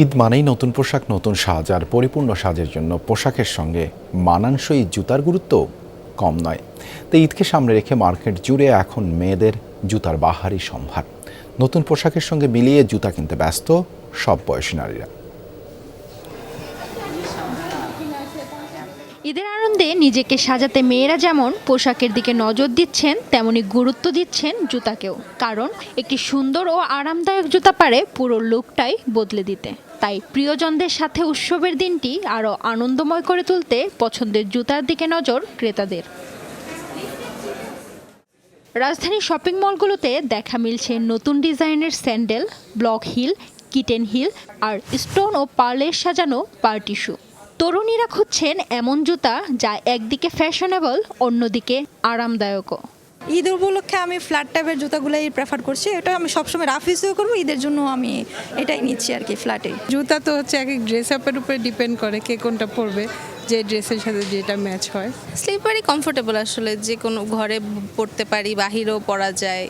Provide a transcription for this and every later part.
ঈদ মানেই নতুন পোশাক, নতুন সাজ, আর পরিপূর্ণ সাজের জন্য পোশাকের সঙ্গে মানানসই জুতার গুরুত্ব কম নয়। তো ঈদকে সামনে রেখে মার্কেট জুড়ে এখন মেয়েদের জুতার বাহারি সম্ভার। নতুন পোশাকের সঙ্গে মিলিয়ে জুতা কিনতে ব্যস্ত সব বয়সী নারীরা। ঈদের আনন্দে নিজেকে সাজাতে মেয়েরা যেমন পোশাকের দিকে নজর দিচ্ছেন, তেমনি গুরুত্ব দিচ্ছেন জুতাকেও। কারণ একটি সুন্দর ও আরামদায়ক জুতা পারে পুরো লুকটাই বদলে দিতে। তাই প্রিয়জনদের সাথে উৎসবের দিনটি আরও আনন্দময় করে তুলতে পছন্দের জুতার দিকে নজর ক্রেতাদের। রাজধানীর শপিং মলগুলোতে দেখা মিলছে নতুন ডিজাইনের sandal, block heel, kitten heel আর স্টোন ও পার্লের সাজানো পার্টি শু। তরুণীরা খুঁজছেন এমন জুতা যা একদিকে ফ্যাশনেবল, অন্যদিকে আরামদায়কও। ঈদ উপলক্ষে আমি ফ্ল্যাট টাইপের জুতাগুলোই প্রেফার করছি। এটা আমি সবসময় রাফ ইউজও করবো, ঈদের জন্য আমি এটাই নিচ্ছি আর কি, ফ্ল্যাটে। জুতা তো হচ্ছে এক এক ড্রেস আপের উপরে ডিপেন্ড করে কে কোনটা পরবে, যে ড্রেসের সাথে যেটা ম্যাচ হয়। স্লিপারই কমফোর্টেবল, আসলে যে কোনো ঘরে পরতে পারি, বাহিরেও পরা যায়।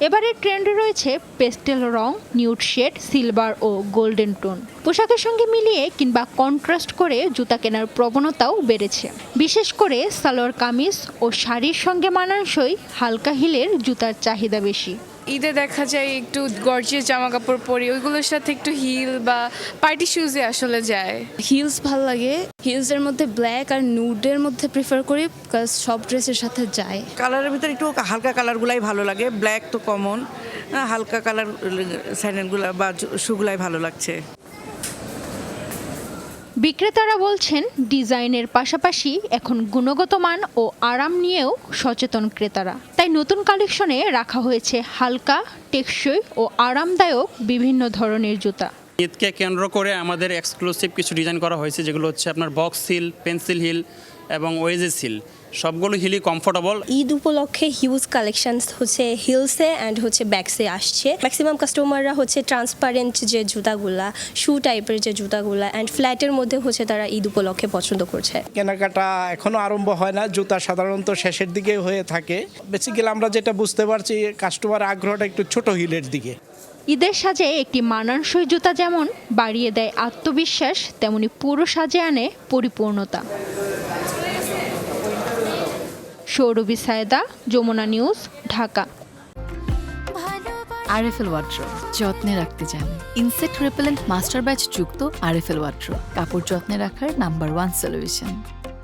এবারের ট্রেন্ডে রয়েছে পেস্টেল রং, নিউড শেড, সিলভার ও গোল্ডেন টোন। পোশাকের সঙ্গে মিলিয়ে কিংবা কন্ট্রাস্ট করে জুতা কেনার প্রবণতাও বেড়েছে। বিশেষ করে সালোয়ার কামিজ ও শাড়ির সঙ্গে মানানসই হালকা হিলের জুতার চাহিদা বেশি। ঈদে দেখা যায় একটু গর্জিয়াস জামা কাপড় পরি, ওইগুলোর সাথে একটু হিল বা পার্টি শুজে আসলে যায়। হিলস ভাল লাগে, হিলসের মধ্যে ব্ল্যাক আর নুডের মধ্যে প্রিফার করি, বিকজ সব ড্রেসের সাথে যায়। কালারের ভিতরে একটু হালকা কালারগুলাই ভালো লাগে, ব্ল্যাক তো কমন, হালকা কালার স্যান্ডেলগুলো বা শুগুলাই ভালো লাগছে। বিক্রেতারা বলছেন ডিজাইনের পাশাপাশি এখন গুণগত মান ও আরাম নিয়েও সচেতন ক্রেতারা। তাই নতুন কালেকশনে রাখা হয়েছে হালকা, টেকসই ও আরামদায়ক বিভিন্ন ধরনের জুতা। ঈদকে কেন্দ্র করে আমাদের এক্সক্লুসিভ কিছু ডিজাইন করা হয়েছে, যেগুলো হচ্ছে আপনার বক্স হিল, পেন্সিল হিল এবং ওয়েজেস হিল। সবগুলো হিলই কমফোর্টেবল। ঈদ উপলক্ষে হিউজ কালেকশনস হচ্ছে হিলসে অ্যান্ড হচ্ছে ব্যাগসে আসছে। ম্যাক্সিমাম কাস্টমাররা হচ্ছে ট্রান্সপারেন্ট যে জুতাগুলা, শু টাইপের যে জুতাগুলা অ্যান্ড ফ্ল্যাটের মধ্যে হচ্ছে তারা ঈদ উপলক্ষে পছন্দ করছে। কেনাকাটা এখনো আরম্ভ হয় না, জুতা সাধারণত শেষের দিকে হয়ে থাকে। বেসিক্যালি আমরা যেটা বুঝতে পারছি, কাস্টমার আগ্রহটা একটু ছোট হিলের দিকে। ঈদের সাজে একটি মানানসই জুতা যেমন বাড়িয়ে দেয় আত্মবিশ্বাস, তেমনি পুরো সাজে আনে পরিপূর্ণতা। সৌরভী সায়েদা, যমুনা নিউজ, ঢাকা। আরএফএল ওয়ার্ড্রোব যত্নে রাখতে জানে। ইনসেক্ট রিপেলেন্ট মাস্টার ব্যাচ যুক্ত আরএফএল ওয়ার্ড্রোব কাপড় যত্নে রাখার নাম্বার 1 সলিউশন।